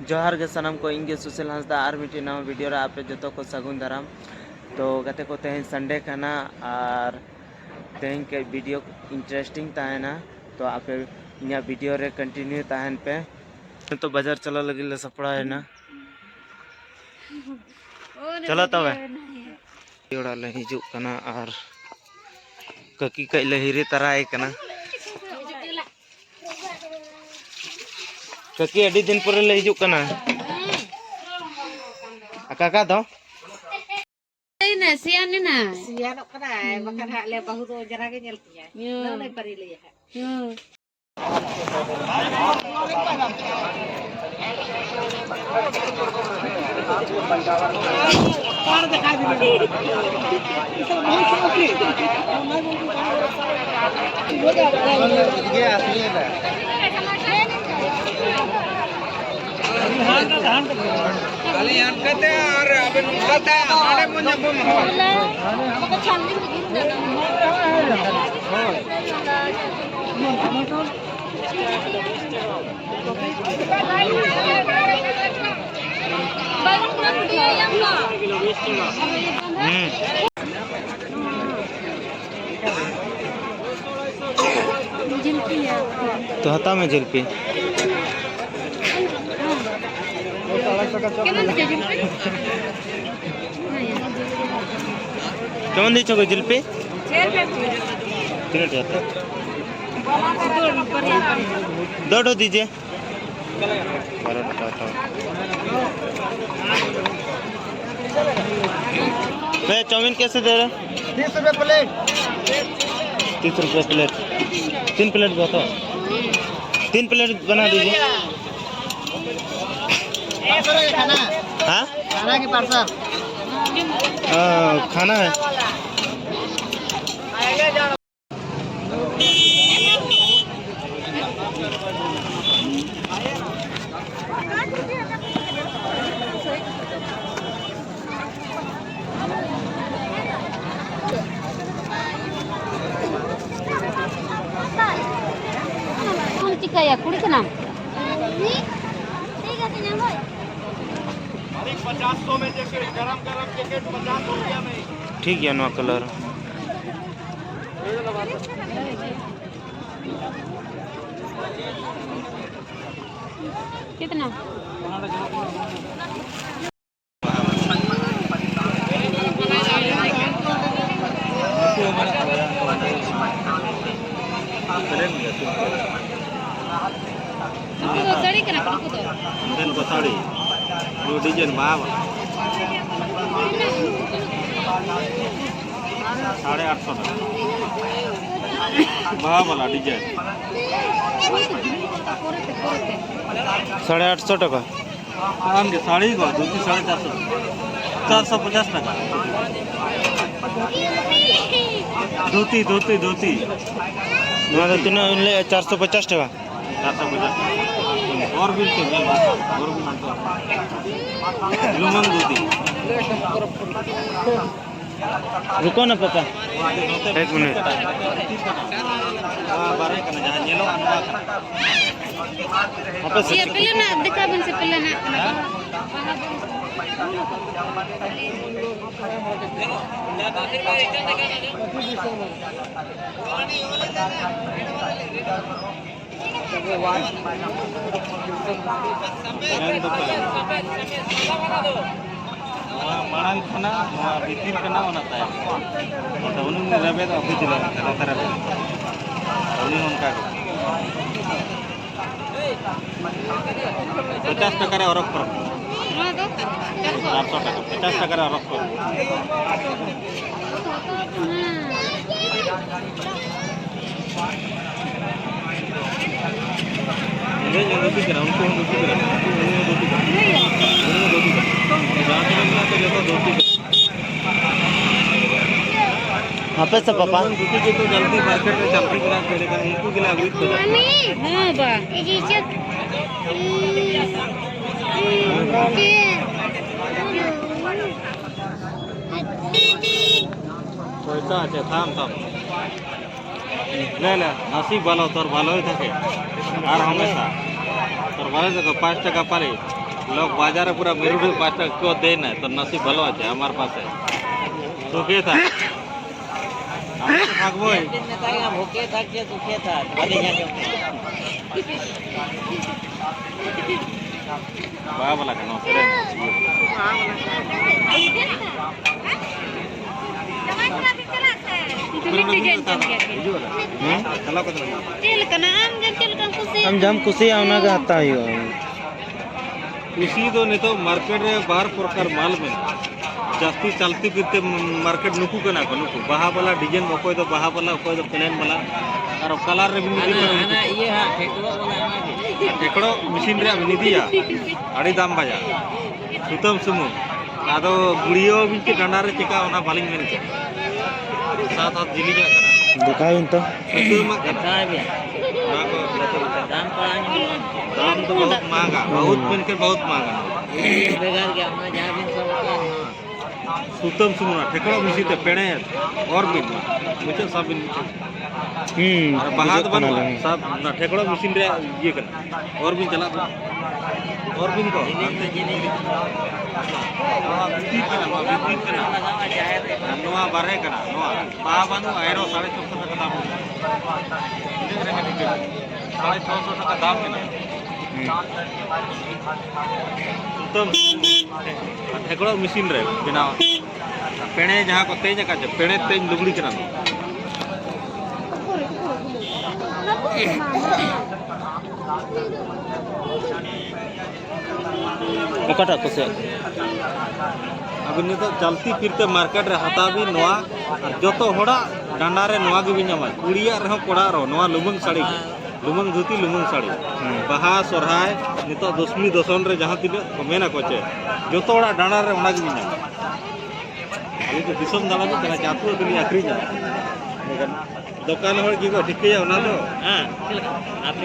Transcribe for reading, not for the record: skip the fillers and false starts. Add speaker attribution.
Speaker 1: जोहार गे सानाम को इंगे सुशील हांसदा और मिट्टी नवा वीडियो रे आपे जो को सगुन दाराम। तो गाते को तेहन संडे खाना और तेहन के वीडियो इंटरेस्टिंग ताहेना, तो आपे इना वीडियो रे कंटिन्यू ताहन पे। तो बाजार चला लगी ले सपड़ा है ना, चलो तब जोड़ा ले हिजू कना और ककी कई ले हिरे तराए कना। ककी अड़ी दिन पर ले हिजू कना काका दो
Speaker 2: ना सियान ना
Speaker 3: सियान कना है बकन हाक ले बहुत जरा के चल किया ना नहीं परी ले है कौन दिखा दी
Speaker 1: ये असली है
Speaker 4: खाली यान कहते हैं और अबे नुकता है हमारे मुझे बम हो
Speaker 2: मगर छाननी
Speaker 1: तो हता में जलपी कौन दी चोको जलपी कितने जाता दो दीजिए 12 टाटा भैया चाउमीन कैसे दे रहे
Speaker 4: 30 रुपए प्लेट
Speaker 1: 30 रुपये प्लेट 3 प्लेट बताओ 3 प्लेट बना दीजिए।
Speaker 4: खाना
Speaker 1: हाँ
Speaker 4: खाना की पार्सल
Speaker 1: खाना है
Speaker 2: kayak kulit kenam.
Speaker 4: 50 में जैकेट गरम जैकेट 50 रुपया में
Speaker 1: ठीक है ना कलर
Speaker 2: कितना साड़ी करा
Speaker 1: को साड़ी वो डिजाइन बाबा 850 बाबा वाला डिजाइन 850 टका आम के साड़ी को धोती 450 टका धोती ना तो तीन 450 टका 450 और भी लुमन धोती रुको ना पापा 1 मिनट
Speaker 2: ये पहले ना दिखा बन से पहले ना
Speaker 1: मांग खाना भीतर करना होना चाहिए तो उन्होंने रबे तो अभी दिला तरह उन्होंने उनका 50 टका रे और पर 400 टका 50 टका रे और पर ये जो भी करा उनको धोती करा हाँ पे सब पापा धोती के तो जल्दी मार्केट में चलती करा चलेगा एक को गिला अभी तो
Speaker 2: हां बा ये चेक
Speaker 1: पैसा আছে থাম না না নসিব ভালো তোর ভালোই থাকে আর हमेशा তোর ভালো থাকে 5 টাকা পারে
Speaker 5: लोग बाजार में पूरा मेरू 5 टाका क्यों देना है तो नसीब भलो है हमारे पास है सुखे था भागबो
Speaker 1: भूखे था के सुखे था खाली जाके
Speaker 5: बा वाला कनो सरे चला को
Speaker 1: हम जम खुशी आना का आता ही
Speaker 5: खुशी तो नहीं तो मार्केट रे बाहर प्रकार माल में जास्ती चलती फिरते मार्केट नुकू के ना को नुकू बाहा वाला डिजाइन कोई तो बाहा वाला कोई तो प्लेन वाला और कलर रे भी
Speaker 1: ना ये हां ठेकड़ो वाला
Speaker 5: ठेकड़ो मशीन रे भी दिया अड़ी दाम बाजा सुतम सुमु आदो गुड़ियो भी के डंडा रे चिका ओना बालिंग में के साथ साथ जिली जा करा
Speaker 1: दिखाई तो
Speaker 5: सुतम
Speaker 1: दिखाई भी दाम पड़ा
Speaker 5: दाम तो बहुत महंगा बहुत बन के बहुत महंगा
Speaker 1: बेकार क्या हम जहां भी सब
Speaker 5: सुतम सुमुना ठेकड़ो मशीन ते पेड़े और भी मुझे सब और बहाद बन सब ना ठेकड़ो मशीन रे ये कर और भी चला और भी को नोआ बारे कना नोआ बा बानु आयरो 650 টাকা दाम 650 টাকা दाम में सुतम ठेकड़ो मशीन रे बिना पेड़े जहाँ को तेज का पेड़े तेज लुगड़ी करा
Speaker 1: एकटा को से
Speaker 5: अब नितो चलती फिरते मार्केट रे हता भी नोआ और जतो होड़ा डांडा रे नोआ गे भी ᱧᱟᱢᱟ कुड़िया रे कोड़ा रो नोआ लुमंग साड़ी लुमंग धोती लुमंग साड़ी बाहा सोरहाय नितो दशमी दशन रे जहाँ तिने मेना कोचे जतो होड़ा डांडा रे ओना गे भी ᱧᱟᱢᱟ ये तो दिसम दाला तो तना चातु दुनिया आखरीजा दुकान होड़ की को ठिकया ओना तो
Speaker 1: हां आप